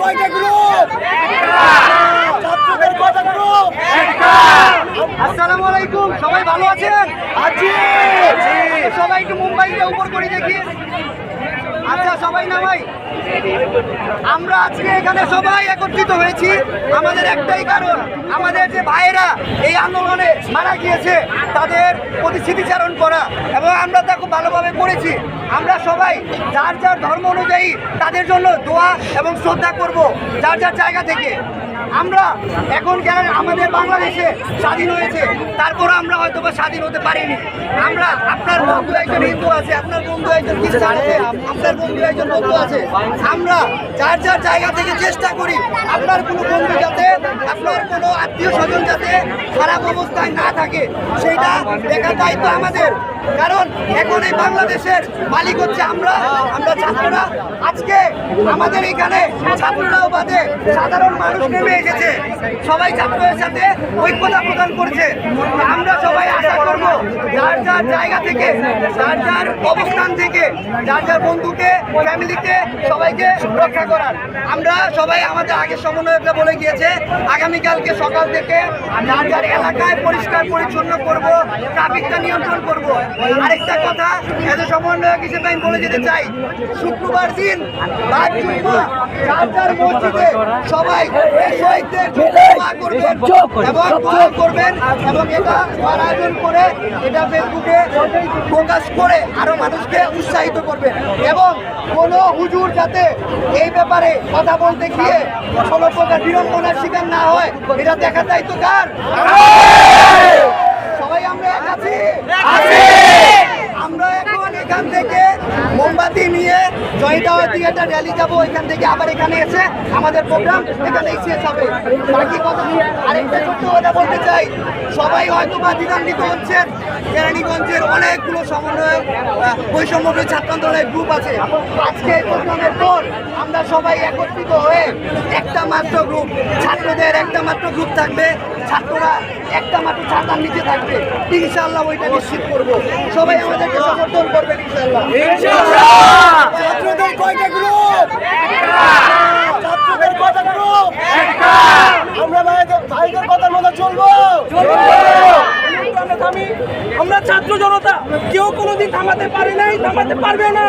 কয়টা গ্রুপ? ছাত্রদের কয়টা গ্রুপ? আসসালামু আলাইকুম, সবাই ভালো আছেন? আছি। সবাই একটু মুম্বাইতে উপর করে দেখি। আচ্ছা, সবাই নামাই। আমরা আজকে এখানে সবাই একত্রিত হয়েছি আমাদের একটাই কারণ, আমাদের যে ভাইয়েরা এই আন্দোলনে মারা গিয়েছে তাদের প্রতি স্মৃতিচারণ করা, এবং আমরা তা খুব ভালোভাবে করেছি। আমরা সবাই যার যার ধর্ম অনুযায়ী তাদের জন্য দোয়া এবং শ্রদ্ধা করব যার যার জায়গা থেকে। আমরা এখন কেন আমাদের বাংলাদেশে স্বাধীন হয়েছে, তারপর আমরা হয়তো বা স্বাধীন হতে পারিনি। আমরা, আপনার বন্ধু একজন হিন্দু আছে, আপনার বন্ধু একজন খ্রিস্টান আছে, আপনার বন্ধু একজন বন্ধু আছে। আমরা যার যার জায়গা থেকে চেষ্টা করি আপনার কোনো বন্ধু যাতে, আপনার কোনো আত্মীয় স্বজন যাতে খারাপ অবস্থায় না থাকে সেইটা দেখার দায়িত্ব আমাদের। কারণ এখন এই বাংলাদেশের মালিক হচ্ছে আমরা ছাত্ররা। আজকে আমাদের এখানে ছাত্ররাও বাদে সাধারণ মানুষ নেমে এসেছে, সবাই ছাত্রদের সাথে ঐক্যতা প্রদান করছে। আমরা সবাই আশা করব যার যার জায়গা থেকে, যার যার অবস্থান থেকে, যার যার বন্ধুকে, ফ্যামিলিকে সবাইকে রক্ষা করার। আমরা সবাই আমাদের আগের সমন্বয়করা বলে গিয়েছে আগামীকালকে সকাল থেকে যার যার এলাকায় পরিষ্কার পরিচ্ছন্ন করব, ট্রাফিকটা নিয়ন্ত্রণ করব। আরেকটা কথা এত সমন্বয়ক হিসেবে আমি বলে যেতে চাই, শুক্রবার দিন যার যার মসজিদে সবাই শহীদদের দোয়া করবেন এবং দোয়া করবেন, এবং এটা আয়োজন করে এটা ফেসবুকে প্রকাশ করে আরো মানুষকে উৎসাহিত করবেন। এবং কোনো হুজুর যাতে এই ব্যাপারে কথা বলতে গিয়ে কোনো প্রকার বিড়ম্বনার শিকার না হয়, এটা দেখার দায়িত্ব কার? সবাই আমরা এক আছি। আমরা এখন এখান থেকে মোমবাতি নিয়ে জয় টাওয়ার দিকে একটা র্যালি যাবো, এখান থেকে আবার এখানে এসে আমাদের প্রোগ্রাম এখানেই শেষ হবে। বাকি কথা আরেকটা ছোট্ট কথা বলতে চাই, সবাই হয়তো বা দ্বিধান্বিত হচ্ছেন, কেরানীগঞ্জের অনেকগুলো সমন্বয়ক বৈষম্য ছাত্র আন্দোলনের গ্রুপ আছে। আজকে এই প্রোগ্রামের পর আমরা সবাই একত্রিত হয়ে একটা মাত্র গ্রুপ, ছাত্রদের একটা মাত্র গ্রুপ থাকবে, ছাত্ররা একটা মাত্র ছাতার নিচে থাকবে। ইনশাআল্লাহ ওইটা নিশ্চিত করবো, সবাই আমাদেরকে সমর্থন করবেন ইনশাআল্লাহ। ছাত্রদের কয়টা গ্রুপ? ছাত্রদের কয়টা গ্রুপ? আমরা ভাইদের কথার মতো চলবো। আমরা ছাত্র জনতা কেউ কোনোদিন থামাতে পারে নাই, থামাতে পারবে না।